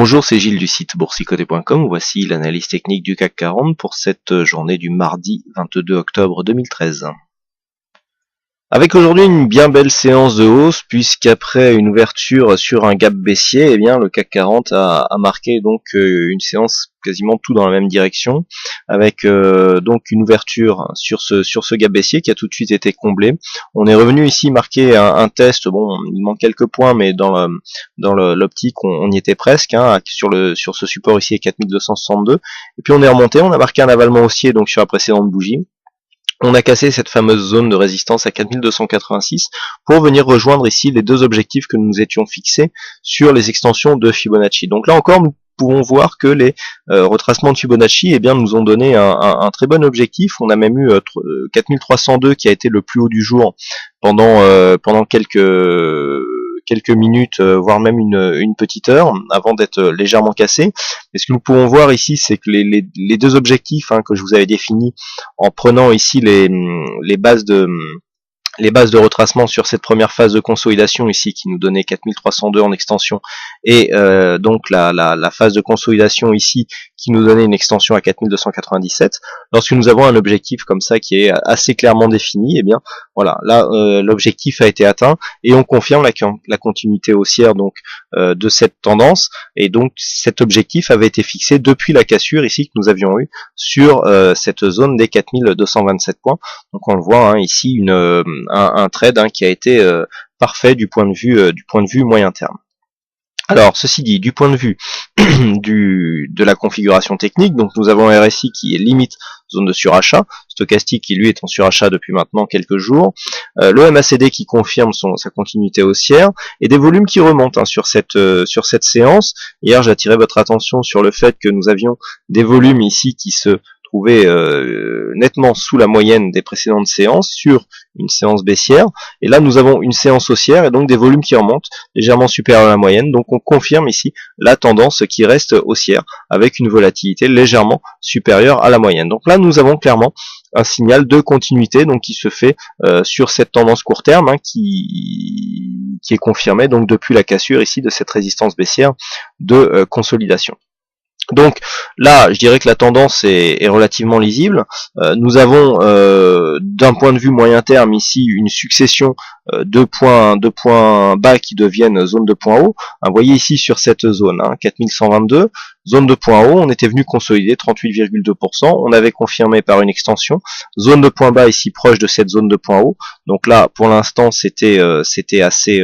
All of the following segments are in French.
Bonjour, c'est Gilles du site boursicoté.com. Voici l'analyse technique du CAC 40 pour cette journée du mardi 22 octobre 2013. Avec aujourd'hui une bien belle séance de hausse, puisqu'après une ouverture sur un gap baissier, eh bien le CAC 40 a marqué donc une séance quasiment tout dans la même direction, avec donc une ouverture sur ce gap baissier qui a tout de suite été comblé. On est revenu ici marquer un test, bon il manque quelques points, mais dans l'optique on y était presque, hein, sur ce support ici à 4262, et puis on est remonté, on a marqué un avalement haussier donc sur la précédente bougie. On a cassé cette fameuse zone de résistance à 4286 pour venir rejoindre ici les deux objectifs que nous étions fixés sur les extensions de Fibonacci. Donc là encore, nous pouvons voir que les retracements de Fibonacci nous ont donné un très bon objectif. On a même eu 4302 qui a été le plus haut du jour pendant quelques minutes, voire même une petite heure, avant d'être légèrement cassé. Et ce que nous pouvons voir ici, c'est que les deux objectifs que je vous avais définis en prenant ici les bases de retracement sur cette première phase de consolidation ici qui nous donnait 4302 en extension, et donc la phase de consolidation ici qui nous donnait une extension à 4297. Lorsque nous avons un objectif comme ça qui est assez clairement défini, et bien voilà, là l'objectif a été atteint et on confirme la continuité haussière donc de cette tendance, et donc cet objectif avait été fixé depuis la cassure ici que nous avions eu sur cette zone des 4227 points. Donc on le voit ici un trade qui a été parfait du point de vue moyen terme. Alors, ceci dit, du point de vue de la configuration technique, donc nous avons un RSI qui est limite zone de surachat, stochastique qui lui est en surachat depuis maintenant quelques jours, le MACD qui confirme sa continuité haussière, et des volumes qui remontent sur cette séance. Hier, j'attirais votre attention sur le fait que nous avions des volumes ici qui se trouvé nettement sous la moyenne des précédentes séances sur une séance baissière, et là nous avons une séance haussière et donc des volumes qui remontent légèrement supérieurs à la moyenne. Donc on confirme ici la tendance qui reste haussière avec une volatilité légèrement supérieure à la moyenne. Donc là nous avons clairement un signal de continuité donc qui se fait sur cette tendance court terme qui est confirmée donc depuis la cassure ici de cette résistance baissière de consolidation. Donc là, je dirais que la tendance est relativement lisible. Nous avons d'un point de vue moyen terme ici une succession de points bas qui deviennent zone de points hauts. Vous voyez ici sur cette zone 4122, zone de points hauts, on était venu consolider 38,2%, on avait confirmé par une extension, zone de points bas ici proche de cette zone de points hauts. Donc là, pour l'instant, c'était assez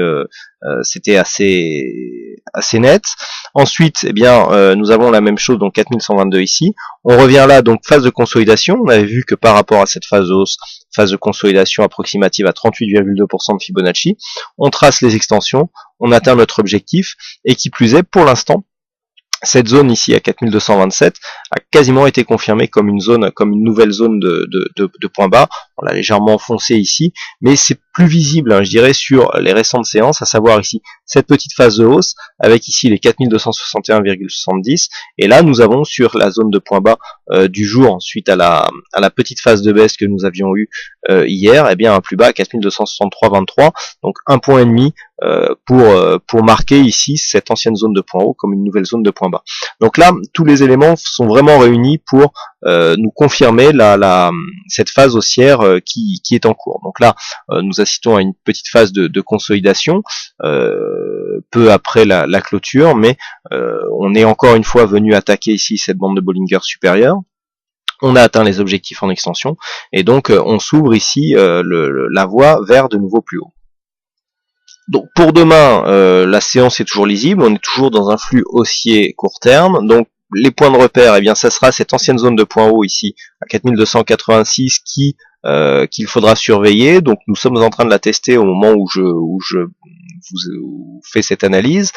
net. Ensuite, nous avons la même chose, donc 4122 ici. On revient là, donc phase de consolidation. On avait vu que par rapport à cette phase de hausse, phase de consolidation approximative à 38,2% de Fibonacci, on trace les extensions, on atteint notre objectif, et qui plus est, pour l'instant, cette zone ici à 4227 a quasiment été confirmée comme une nouvelle zone de points bas. On l'a légèrement enfoncé ici, mais c'est plus visible, je dirais, sur les récentes séances, à savoir ici cette petite phase de hausse avec ici les 4261,70, et là nous avons sur la zone de points bas du jour suite à la petite phase de baisse que nous avions eu hier, un plus bas à 4263,23, donc un point et demi pour marquer ici cette ancienne zone de point haut comme une nouvelle zone de point bas. Donc là, tous les éléments sont vraiment réunis pour nous confirmer cette phase haussière qui est en cours. Donc là, nous assistons à une petite phase de consolidation peu après la clôture, mais on est encore une fois venu attaquer ici cette bande de Bollinger supérieure. On a atteint les objectifs en extension, et donc on s'ouvre ici la voie vers de nouveaux plus hauts. Donc pour demain, la séance est toujours lisible, on est toujours dans un flux haussier court terme. Donc les points de repère, ça sera cette ancienne zone de points hauts ici à 4286 qu'il faudra surveiller. Donc nous sommes en train de la tester au moment où je vous fais cette analyse.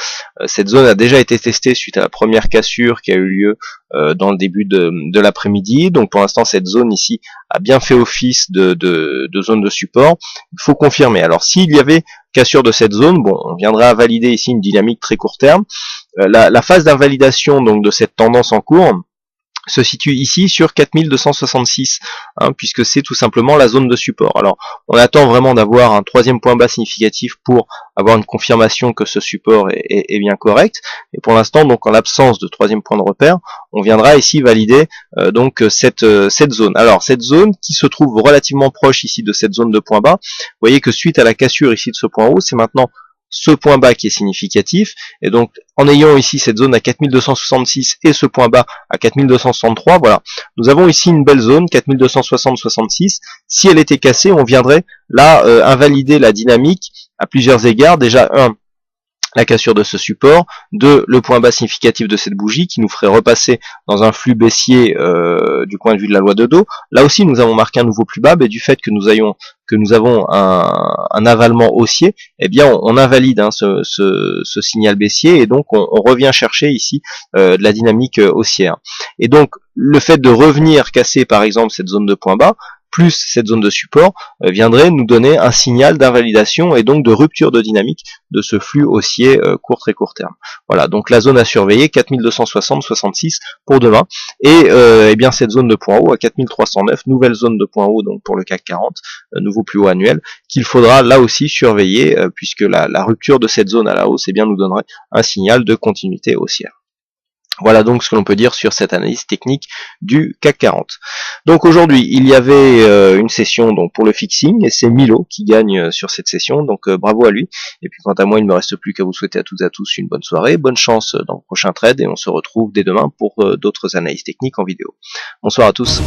Cette zone a déjà été testée suite à la première cassure qui a eu lieu dans le début de l'après-midi. Donc pour l'instant cette zone ici a bien fait office de zone de support. Il faut confirmer. Alors s'il y avait cassure de cette zone, bon, on viendra à valider ici une dynamique très court terme. La phase d'invalidation donc de cette tendance en cours se situe ici sur 4266, hein, puisque c'est tout simplement la zone de support. Alors, on attend vraiment d'avoir un troisième point bas significatif pour avoir une confirmation que ce support est bien correct. Et pour l'instant, donc en l'absence de troisième point de repère, on viendra ici valider donc cette zone. Alors, cette zone qui se trouve relativement proche ici de cette zone de point bas, vous voyez que suite à la cassure ici de ce point haut, c'est maintenant ce point bas qui est significatif, et donc en ayant ici cette zone à 4266 et ce point bas à 4263, voilà, nous avons ici une belle zone 4260-66. Si elle était cassée, on viendrait là invalider la dynamique à plusieurs égards. Déjà, la cassure de ce support, 2, le point bas significatif de cette bougie qui nous ferait repasser dans un flux baissier du point de vue de la loi de Dow. Là aussi, nous avons marqué un nouveau plus bas, mais du fait que nous avons un avalement haussier, eh bien on invalide hein, ce signal baissier, et donc on revient chercher ici de la dynamique haussière. Et donc le fait de revenir casser par exemple cette zone de point bas, plus cette zone de support, viendrait nous donner un signal d'invalidation et donc de rupture de dynamique de ce flux haussier très court terme. Voilà, donc la zone à surveiller, 4260-66 pour demain, et eh bien cette zone de point haut à 4309, nouvelle zone de point haut donc pour le CAC 40, nouveau plus haut annuel, qu'il faudra là aussi surveiller, puisque la rupture de cette zone à la hausse eh bien, nous donnerait un signal de continuité haussière. Voilà donc ce que l'on peut dire sur cette analyse technique du CAC 40. Donc aujourd'hui, il y avait une session donc pour le fixing, et c'est Milo qui gagne sur cette session, donc bravo à lui. Et puis quant à moi, il ne me reste plus qu'à vous souhaiter à toutes et à tous une bonne soirée, bonne chance dans le prochain trade, et on se retrouve dès demain pour d'autres analyses techniques en vidéo. Bonsoir à tous.